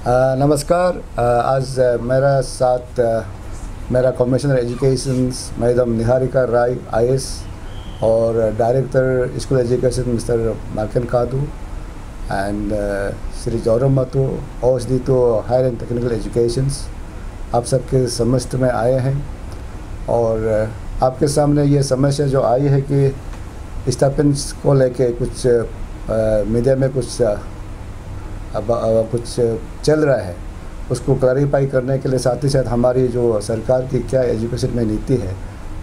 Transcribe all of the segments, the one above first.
नमस्कार। आज मेरा साथ मेरा commissioner education madam Niharika Rai IAS और डायरेक्टर स्कूल एजुकेशन मिस्टर मार्कन कादू एंड श्री जौरम मतू OSD to higher and technical educations आप सबके समस्त में आए हैं और आपके सामने ये समस्या जो आई है कि स्टाइपेंड्स को लेके कुछ मीडिया में कुछ चल रहा है, उसको क्लैरिफाई करने के लिए साथ ही साथ हमारी जो सरकार की क्या एजुकेशन में नीति है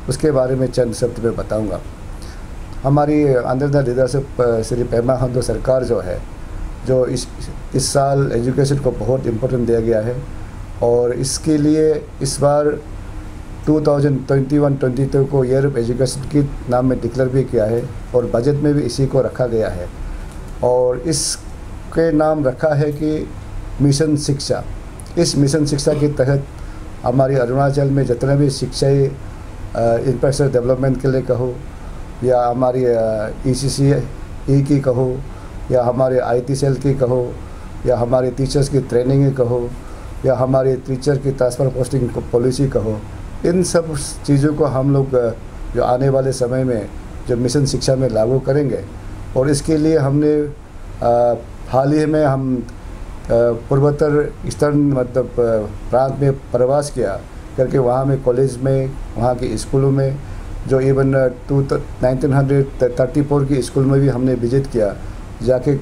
उसके बारे में चंद शब्द में बताऊंगा। हमारी under the leadership Shri Pema Khandu सरकार जो है, जो इस साल एजुकेशन को बहुत इम्पोर्टेंट दिया गया है और इसके लिए इस बार 2021-22 को ईयर ऑफ एजुकेशन के नाम में डिक्लेयर भी किया है और बजट में भी इसी को रखा गया है और इसके नाम रखा है कि मिशन शिक्षा। इस मिशन शिक्षा के तहत हमारी अरुणाचल में जितने भी शिक्षाई इंफ्रास्ट्रक्चर डेवलपमेंट के लिए कहो या हमारी ECCE की कहो या हमारे IT सेल की कहो या हमारे टीचर्स की ट्रेनिंग की कहो या हमारे टीचर की ट्रांसफ़र पोस्टिंग पॉलिसी कहो, इन सब चीज़ों को हम लोग जो आने वाले समय में जो मिशन शिक्षा में लागू करेंगे और इसके लिए हमने हाल ही में हम पूर्वोत्तर ईस्टर्न मतलब प्रांत में प्रवास किया करके वहाँ में कॉलेज में वहाँ के स्कूलों में जो इवन 1934 की स्कूल में भी हमने विजिट किया, जाके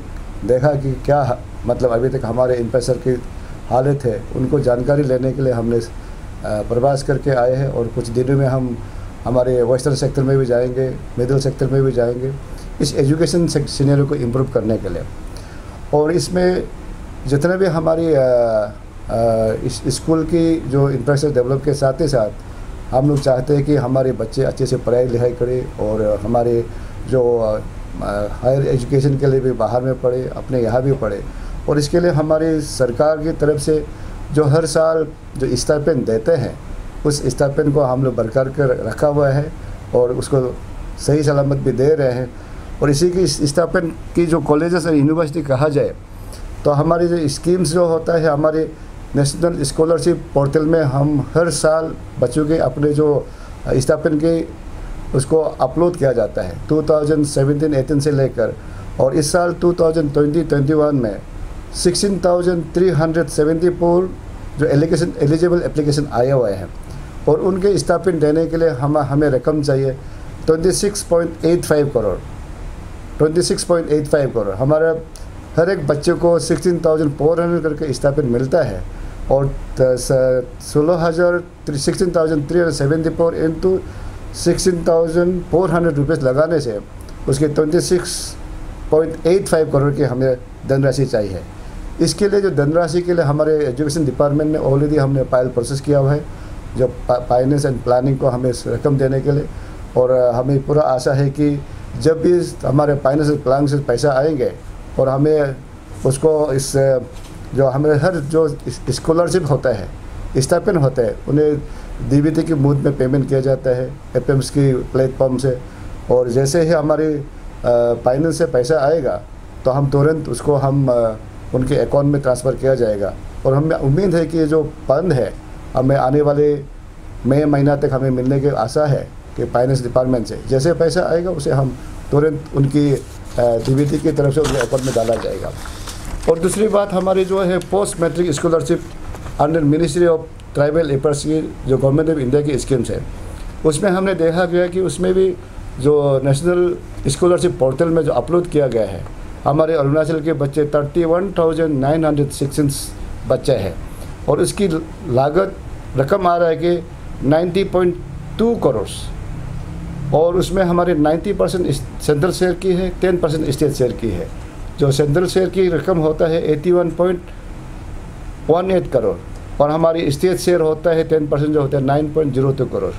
देखा कि क्या मतलब अभी तक हमारे इंफ्रास्ट्रक्चर की हालत है, उनको जानकारी लेने के लिए हमने प्रवास करके आए हैं और कुछ दिनों में हम हमारे वेस्टर्न सेक्टर में भी जाएंगे, मिडिल सेक्टर में भी जाएंगे इस एजुकेशन सीनियर को इम्प्रूव करने के लिए। और इसमें जितने भी हमारी इस स्कूल की जो इंफ्रास्ट्रक्चर डेवलप के साथ ही साथ हम लोग चाहते हैं कि हमारे बच्चे अच्छे से पढ़ाई लिखाई करें और हमारे जो हायर एजुकेशन के लिए भी बाहर में पढ़े, अपने यहाँ भी पढ़े और इसके लिए हमारी सरकार की तरफ से जो हर साल जो स्टाइपेंड देते हैं उस स्टाइपेंड को हम लोग बरकरार कर रखा हुआ है और उसको सही सलामत भी दे रहे हैं। और इसी की स्टाइपेंड की जो कॉलेजेस और यूनिवर्सिटी कहा जाए तो हमारी जो स्कीम्स जो होता है हमारे नेशनल स्कॉलरशिप पोर्टल में हम हर साल बच्चों के अपने जो स्टाइपेंड के उसको अपलोड किया जाता है 2017-18 से लेकर और इस साल 2020-21 में 16,374 जो एलिजिबल एप्लीकेशन आए हुए हैं और उनके स्टाइपेंड देने के लिए हमें रकम चाहिए 26.85 करोड़। 26.85 करोड़ हमारा हर एक बच्चे को 16,400 करके स्टाइपेंड मिलता है और 16,374 इंटू 16,400 रुपीज़ लगाने से उसके 26.85 करोड़ की हमें धनराशि चाहिए। इसके लिए जो धनराशि के लिए हमारे एजुकेशन डिपार्टमेंट ने ऑलरेडी हमने फाइल प्रोसेस किया हुआ है जो फाइनेंस एंड प्लानिंग को हमें रकम देने के लिए और हमें पूरा आशा है कि जब भी हमारे फाइनेंस एंड प्लानिंग से पैसा आएंगे और हमें उसको इस जो हमें हर जो स्कॉलरशिप होता है स्टाइपेंड होता है उन्हें DBT की मूड में पेमेंट किया जाता है FMS की प्लेटफॉर्म से और जैसे ही हमारी फाइनेंस से पैसा आएगा तो हम तुरंत उसको हम उनके अकाउंट में ट्रांसफ़र किया जाएगा और हमें उम्मीद है कि जो फंड है हमें आने वाले मई महीना तक हमें मिलने की आशा है कि फाइनेंस डिपार्टमेंट से जैसे पैसा आएगा उसे हम तुरंत उनकी DBT की तरफ से उनके अकाउंट में डाला जाएगा। और दूसरी बात हमारी जो है post matric scholarship under ministry of tribal affairs की जो गवर्नमेंट ऑफ इंडिया की स्कीम्स है उसमें हमने देखा गया कि उसमें भी जो नेशनल स्कॉलरशिप पोर्टल में जो अपलोड किया गया है हमारे अरुणाचल के बच्चे 31,916 बच्चे हैं और इसकी लागत रकम आ रहा है कि 90.2 करोड़ और उसमें हमारे 90% सेंट्रल शेयर की है, 10% स्टेट शेयर की है। जो सेंट्रल शेयर की रकम होता है 81.18 करोड़ और हमारी स्टेट शेयर होता है 10% जो होता है 9.02 करोड़।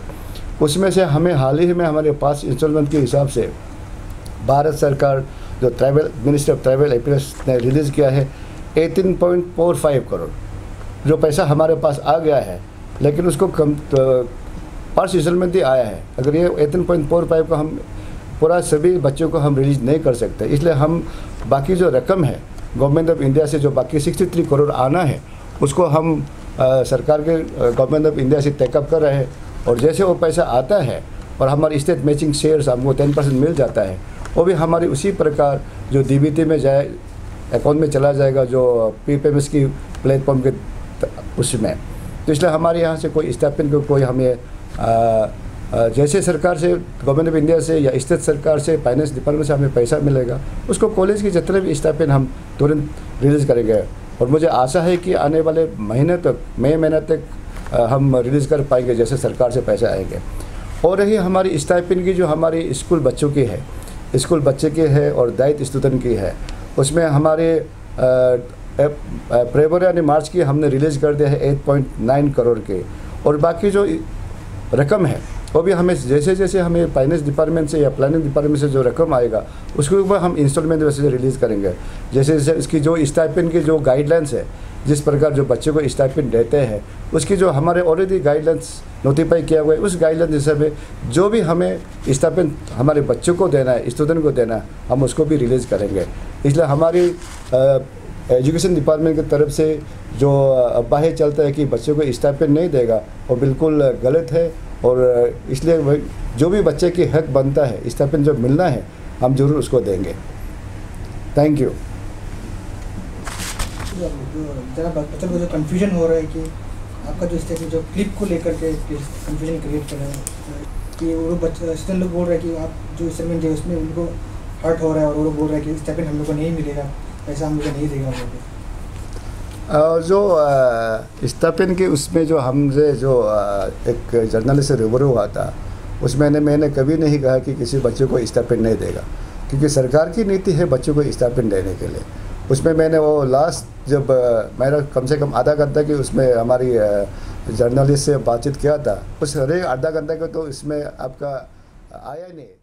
उसमें से हमें हाल ही में हमारे पास इंस्टॉलमेंट के हिसाब से भारत सरकार जो मिनिस्ट्री ऑफ ट्राइबल अफेयर्स ने रिलीज़ किया है 18.45 करोड़ जो पैसा हमारे पास आ गया है, लेकिन उसको कम पार्स इंस्टॉलमेंट ही आया है। अगर ये 18.45 को हम पूरा सभी बच्चों को हम रिलीज़ नहीं कर सकते, इसलिए हम बाकी जो रकम है गवर्नमेंट ऑफ इंडिया से जो बाकी 63 करोड़ आना है उसको हम सरकार के गवर्नमेंट ऑफ इंडिया से टेकअप कर रहे हैं। और जैसे वो पैसा आता है और हमारे स्टेट मैचिंग शेयर्स हमको 10% मिल जाता है, वो भी हमारी उसी प्रकार जो डीबीटी में जाए अकाउंट में चला जाएगा, जो PPMS की प्लेटफॉर्म के उसमें। तो इसलिए हमारे यहाँ से कोई स्टाइपेंड को कोई हमें जैसे सरकार से, गवर्नमेंट ऑफ इंडिया से या स्टेट सरकार से, फाइनेंस डिपार्टमेंट से हमें पैसा मिलेगा, उसको कॉलेज के जितने भी स्टाइपेंड हम तुरंत रिलीज़ करेंगे। और मुझे आशा है कि आने वाले महीने तक, मई महीने तक हम रिलीज़ कर पाएंगे जैसे सरकार से पैसे आएंगे। और रही हमारी स्टाइपेंड की जो हमारी स्कूल बच्चों की है, स्कूल बच्चे की है और दायित्व स्टूडेंट की है, उसमें हमारे फरवरी यानी मार्च की हमने रिलीज़ कर दिया है 8.9 करोड़ के। और बाकी जो रकम है वो भी हमें जैसे जैसे हमें फाइनेंस डिपार्टमेंट से या प्लानिंग डिपार्टमेंट से जो रकम आएगा उसके ऊपर हम इंस्टॉलमेंट वैसे रिलीज़ करेंगे। जैसे जैसे इसकी जो स्टाइपेंड की जो गाइडलाइंस है, जिस प्रकार जो बच्चे को स्टाइपेंड देते हैं, उसकी जो हमारे ऑलरेडी गाइडलाइंस नोटिफाई किया हुआ है, उस गाइडलाइंस हिसाब से जो भी हमें स्टाइपेंड हमारे बच्चों को देना है, स्टूडेंट को देना है, हम उसको भी रिलीज़ करेंगे। इसलिए हमारी एजुकेशन डिपार्टमेंट की तरफ से जो अफवाहें चलता है कि बच्चों को स्टाइपेंड नहीं देगा, वो बिल्कुल गलत है। और इसलिए जो भी बच्चे की हक बनता है, स्टाइपेंड जो मिलना है, हम जरूर उसको देंगे। Thank you. ज़रा बच्चों को जो कन्फ्यूजन हो रहा है कि आपका जो स्टेटमेंट जो क्लिप को लेकर के कन्फ्यूजन क्रिएट कर रहे हैं कि वो बच्चे स्टूडेंट लोग बोल रहे हैं कि आप जो स्टेटमेंट दिए उसमें उनको हर्ट हो रहा है और वो बोल रहे हैं कि स्टेटमेंट हम लोग को नहीं मिलेगा, पैसा हम लोग को नहीं देगा। जो स्टाइपेंड के उसमें जो हमसे जो एक जर्नलिस्ट से रूबरू हुआ था, उसमें मैंने कभी नहीं कहा कि किसी बच्चे को स्टाइपेंड नहीं देगा, क्योंकि सरकार की नीति है बच्चों को स्टाइपेंड देने के लिए। उसमें मैंने वो लास्ट जब मेरा कम से कम आधा घंटा की उसमें हमारी जर्नलिस्ट से बातचीत किया था, उस हर आधा घंटा का तो इसमें आपका आया नहीं।